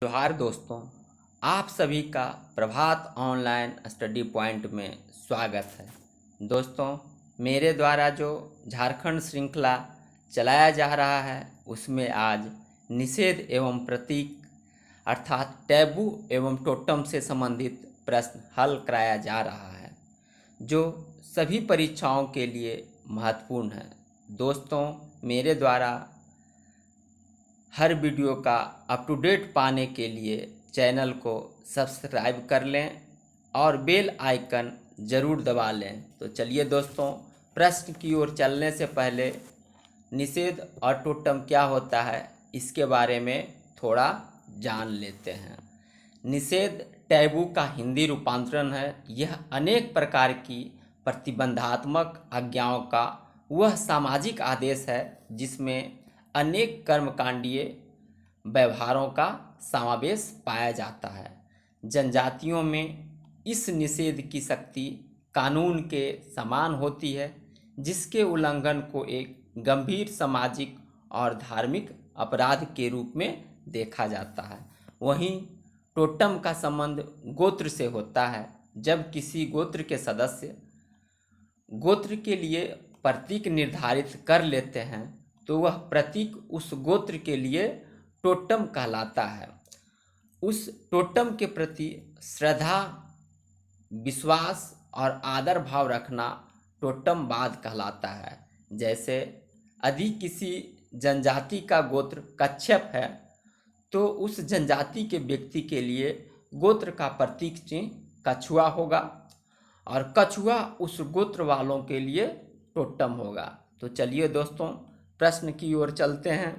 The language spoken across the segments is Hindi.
जोहार दोस्तों, आप सभी का प्रभात ऑनलाइन स्टडी पॉइंट में स्वागत है। दोस्तों, मेरे द्वारा जो झारखंड श्रृंखला चलाया जा रहा है उसमें आज निषेध एवं प्रतीक अर्थात टैबू एवं टोटम से संबंधित प्रश्न हल कराया जा रहा है जो सभी परीक्षाओं के लिए महत्वपूर्ण है। दोस्तों, मेरे द्वारा हर वीडियो का अप टू डेट पाने के लिए चैनल को सब्सक्राइब कर लें और बेल आइकन ज़रूर दबा लें। तो चलिए दोस्तों, प्रश्न की ओर चलने से पहले निषेध और टोटम क्या होता है इसके बारे में थोड़ा जान लेते हैं। निषेध टैबू का हिंदी रूपांतरण है। यह अनेक प्रकार की प्रतिबंधात्मक आज्ञाओं का वह सामाजिक आदेश है जिसमें अनेक कर्मकांडीय व्यवहारों का समावेश पाया जाता है। जनजातियों में इस निषेध की शक्ति कानून के समान होती है, जिसके उल्लंघन को एक गंभीर सामाजिक और धार्मिक अपराध के रूप में देखा जाता है। वहीं टोटम का संबंध गोत्र से होता है। जब किसी गोत्र के सदस्य गोत्र के लिए प्रतीक निर्धारित कर लेते हैं तो वह प्रतीक उस गोत्र के लिए टोटम कहलाता है। उस टोटम के प्रति श्रद्धा, विश्वास और आदर भाव रखना टोटमवाद कहलाता है। जैसे यदि किसी जनजाति का गोत्र कच्छप है तो उस जनजाति के व्यक्ति के लिए गोत्र का प्रतीक चिन्ह कछुआ होगा और कछुआ उस गोत्र वालों के लिए टोटम होगा। तो चलिए दोस्तों, प्रश्न की ओर चलते हैं।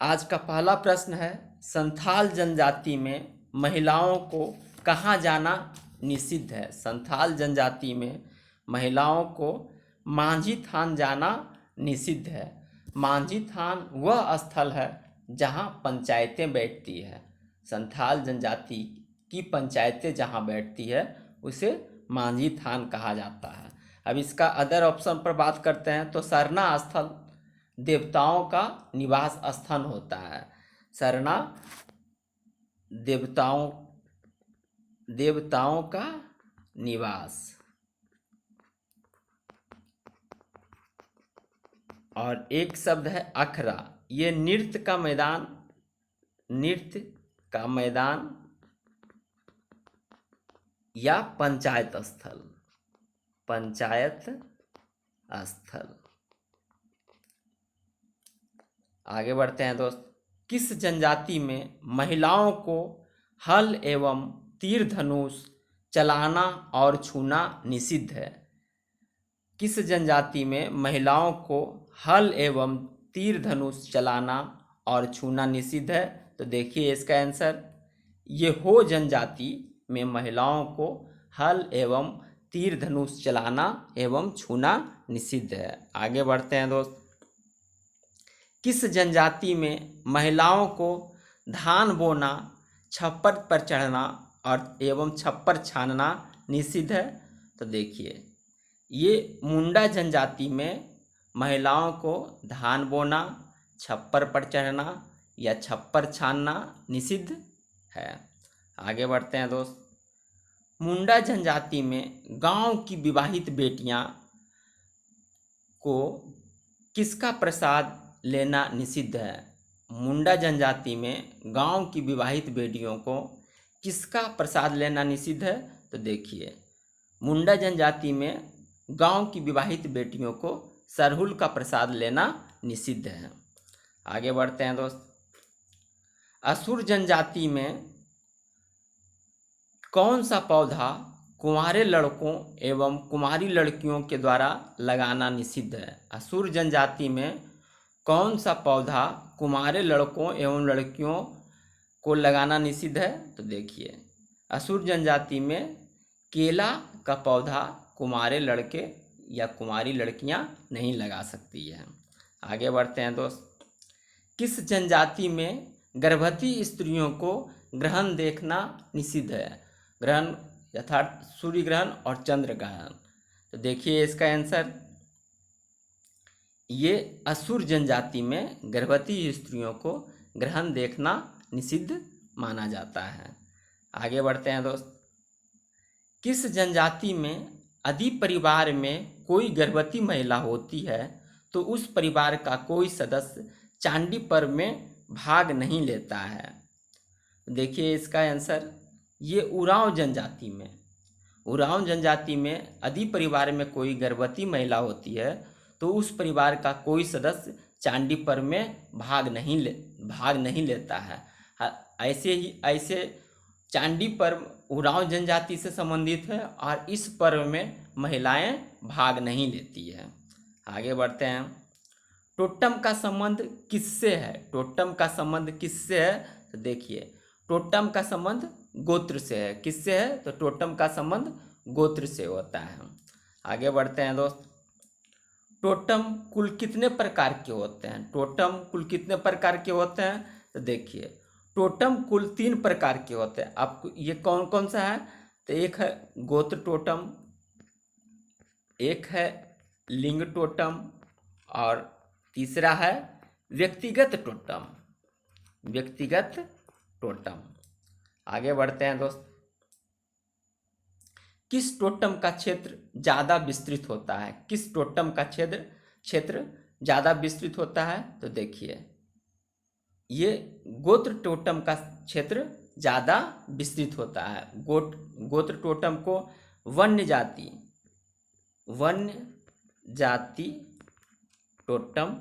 आज का पहला प्रश्न है, संथाल जनजाति में महिलाओं को कहाँ जाना निषिद्ध है? संथाल जनजाति में महिलाओं को मांझी थान जाना निषिद्ध है। मांझी थान वह स्थल है जहाँ पंचायतें बैठती है। संथाल जनजाति की पंचायतें जहाँ बैठती है उसे मांझी थान कहा जाता है। अब इसका अदर ऑप्शन पर बात करते हैं तो सरना स्थल देवताओं का निवास स्थान होता है। सरना देवताओं का निवास। और एक शब्द है अखरा, ये नृत्य का मैदान या पंचायत स्थल। आगे बढ़ते हैं दोस्त। किस जनजाति में महिलाओं को हल एवं तीर धनुष चलाना और छूना निषिद्ध है? किस जनजाति में महिलाओं को हल एवं तीर धनुष चलाना और छूना निषिद्ध है? तो देखिए इसका आंसर, ये हो जनजाति में महिलाओं को हल एवं तीर धनुष चलाना एवं छूना निषिद्ध है। आगे बढ़ते हैं दोस्त। किस जनजाति में महिलाओं को धान बोना, छप्पर पर चढ़ना और एवं छप्पर छानना निषिद्ध है? तो देखिए, ये मुंडा जनजाति में महिलाओं को धान बोना, छप्पर पर चढ़ना या छप्पर छानना निषिद्ध है। आगे बढ़ते हैं दोस्त। मुंडा जनजाति में गांव की विवाहित बेटियां को किसका प्रसाद लेना निषिद्ध है? मुंडा जनजाति में गांव की विवाहित बेटियों को किसका प्रसाद लेना निषिद्ध है? तो देखिए, मुंडा जनजाति में गांव की विवाहित बेटियों को सरहुल का प्रसाद लेना निषिद्ध है। आगे बढ़ते हैं दोस्त। असुर जनजाति में कौन सा पौधा कुंवारे लड़कों एवं कुमारी लड़कियों के द्वारा लगाना निषिद्ध है? असुर जनजाति में कौन सा पौधा कुमारे लड़कों एवं लड़कियों को लगाना निषिद्ध है? तो देखिए, असुर जनजाति में केला का पौधा कुमारे लड़के या कुमारी लड़कियां नहीं लगा सकती है। आगे बढ़ते हैं दोस्त। किस जनजाति में गर्भवती स्त्रियों को ग्रहण देखना निषिद्ध है? ग्रहण यथार्थ सूर्य ग्रहण और चंद्र ग्रहण। तो देखिए इसका आंसर, ये असुर जनजाति में गर्भवती स्त्रियों को ग्रहण देखना निषिद्ध माना जाता है। आगे बढ़ते हैं दोस्त। किस जनजाति में यदि परिवार में कोई गर्भवती महिला होती है तो उस परिवार का कोई सदस्य चांदी पर्व में भाग नहीं लेता है? देखिए इसका आंसर, ये उरांव जनजाति में, उरांव जनजाति में यदि परिवार में कोई गर्भवती महिला होती है तो उस परिवार का कोई सदस्य चांदी पर्व में भाग नहीं लेता है। ऐसे चांदी पर्व उरांव जनजाति से संबंधित है और इस पर्व में महिलाएं भाग नहीं लेती है। आगे बढ़ते हैं। टोटम का संबंध किससे है? टोटम का संबंध किससे है? तो देखिए, टोटम का संबंध गोत्र से है। किससे है? तो टोटम का संबंध गोत्र से होता है। आगे बढ़ते हैं दोस्त। टोटम कुल कितने प्रकार के होते हैं? टोटम कुल कितने प्रकार के होते हैं? तो देखिए, टोटम कुल 3 प्रकार के होते हैं। आपको ये कौन कौन सा है? तो एक है गोत्र टोटम, एक है लिंग टोटम और तीसरा है व्यक्तिगत टोटम। व्यक्तिगत टोटम। आगे बढ़ते हैं दोस्त। किस टोटम का क्षेत्र ज़्यादा विस्तृत होता है? किस टोटम का क्षेत्र ज़्यादा विस्तृत होता है? तो देखिए, ये गोत्र टोटम का क्षेत्र ज़्यादा विस्तृत होता है। गोत्र टोटम को वन्य जाति टोटम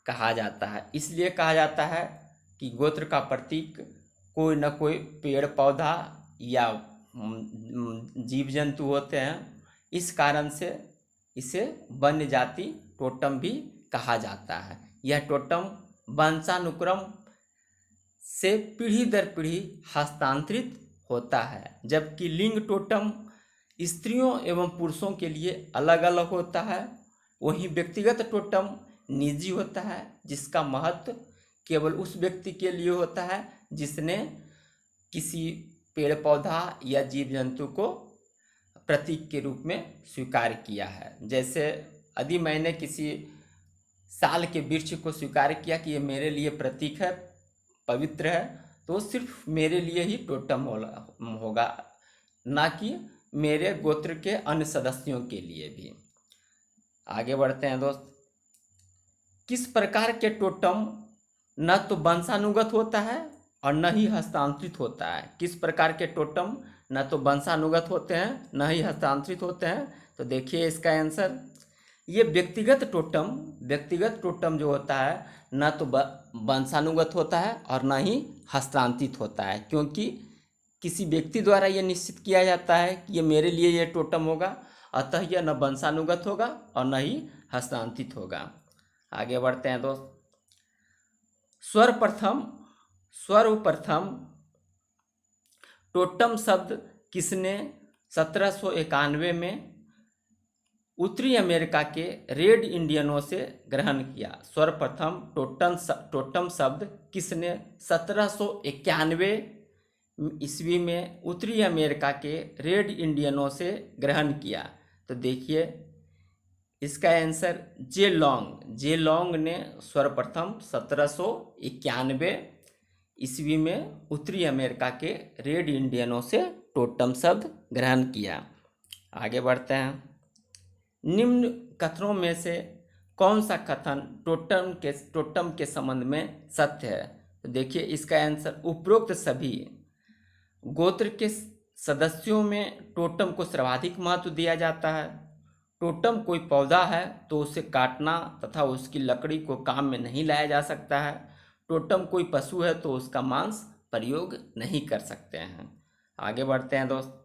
कहा जाता है। इसलिए कहा जाता है कि गोत्र का प्रतीक कोई न कोई पेड़ पौधा या जीव जंतु होते हैं। इस कारण से इसे वन्य जाति टोटम भी कहा जाता है। यह टोटम वंशानुक्रम से पीढ़ी दर पीढ़ी हस्तांतरित होता है, जबकि लिंग टोटम स्त्रियों एवं पुरुषों के लिए अलग अलग होता है। वहीं व्यक्तिगत टोटम निजी होता है, जिसका महत्व केवल उस व्यक्ति के लिए होता है जिसने किसी पेड़ पौधा या जीव जंतु को प्रतीक के रूप में स्वीकार किया है। जैसे यदि मैंने किसी साल के वृक्ष को स्वीकार किया कि ये मेरे लिए प्रतीक है, पवित्र है, तो सिर्फ मेरे लिए ही टोटम होगा, ना कि मेरे गोत्र के अन्य सदस्यों के लिए भी। आगे बढ़ते हैं दोस्त। किस प्रकार के टोटम न तो वंशानुगत होता है और न ही हस्तांतरित होता है? किस प्रकार के टोटम न तो वंशानुगत होते हैं न ही हस्तांतरित होते हैं? तो देखिए इसका आंसर, ये व्यक्तिगत टोटम जो होता है न तो वंशानुगत होता है और न ही हस्तांतरित होता है, क्योंकि किसी व्यक्ति द्वारा ये निश्चित किया जाता है कि ये मेरे लिए ये टोटम होगा, अतः यह न वंशानुगत होगा और न ही हस्तांतरित होगा। आगे बढ़ते हैं दोस्त। सर्वप्रथम टोटम शब्द किसने 1791 में उत्तरी अमेरिका के रेड इंडियनों से ग्रहण किया? सर्वप्रथम टोटम शब्द किसने 1791 ईस्वी में उत्तरी अमेरिका के रेड इंडियनों से ग्रहण किया? तो देखिए इसका आंसर जे लॉन्ग ने सर्वप्रथम 1791 ईस्वी में उत्तरी अमेरिका के रेड इंडियनों से टोटम शब्द ग्रहण किया। आगे बढ़ते हैं। निम्न कथनों में से कौन सा कथन टोटम के संबंध में सत्य है? तो देखिए इसका आंसर, उपरोक्त सभी गोत्र के सदस्यों में टोटम को सर्वाधिक महत्व दिया जाता है। टोटम कोई पौधा है तो उसे काटना तथा उसकी लकड़ी को काम में नहीं लाया जा सकता है। टोटम कोई पशु है तो उसका मांस प्रयोग नहीं कर सकते हैं। आगे बढ़ते हैं दोस्त।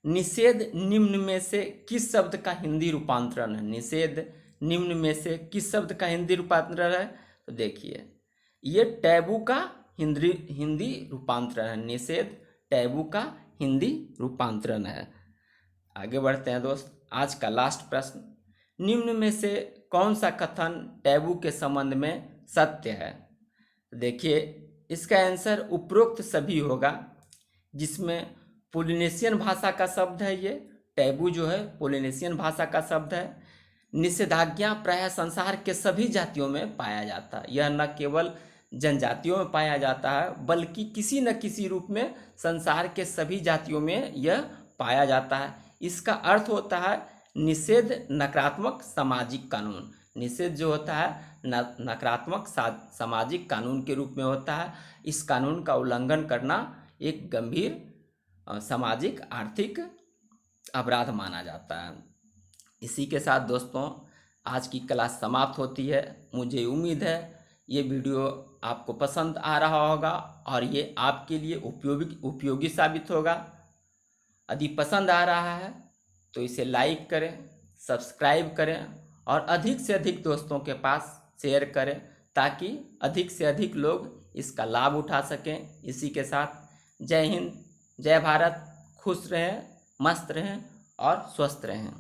निषेध निम्न में से किस शब्द का हिंदी रूपांतरण है? निषेध निम्न में से किस शब्द का हिंदी रूपांतरण है? तो देखिए ये टैबू का हिंदी रूपांतरण है। निषेध टैबू का हिंदी रूपांतरण है। आगे बढ़ते हैं दोस्त। आज का लास्ट प्रश्न, निम्न में से कौन सा कथन टैबू के संबंध में सत्य है? देखिए इसका आंसर उपरोक्त सभी होगा, जिसमें पोलिनेशियन भाषा का शब्द है। ये टैबू जो है पोलिनेशियन भाषा का शब्द है। निषेधाज्ञा प्रायः संसार के सभी जातियों में पाया जाता है। यह न केवल जनजातियों में पाया जाता है, बल्कि किसी न किसी रूप में संसार के सभी जातियों में यह पाया जाता है। इसका अर्थ होता है निषेध नकारात्मक सामाजिक कानून। निषेध जो होता है नकारात्मक सामाजिक कानून के रूप में होता है। इस कानून का उल्लंघन करना एक गंभीर सामाजिक आर्थिक अपराध माना जाता है। इसी के साथ दोस्तों आज की क्लास समाप्त होती है। मुझे उम्मीद है ये वीडियो आपको पसंद आ रहा होगा और ये आपके लिए उपयोगी साबित होगा। यदि पसंद आ रहा है तो इसे लाइक करें, सब्सक्राइब करें और अधिक से अधिक दोस्तों के पास शेयर करें, ताकि अधिक से अधिक लोग इसका लाभ उठा सकें। इसी के साथ जय हिंद, जय भारत, खुश रहें, मस्त रहें और स्वस्थ रहें।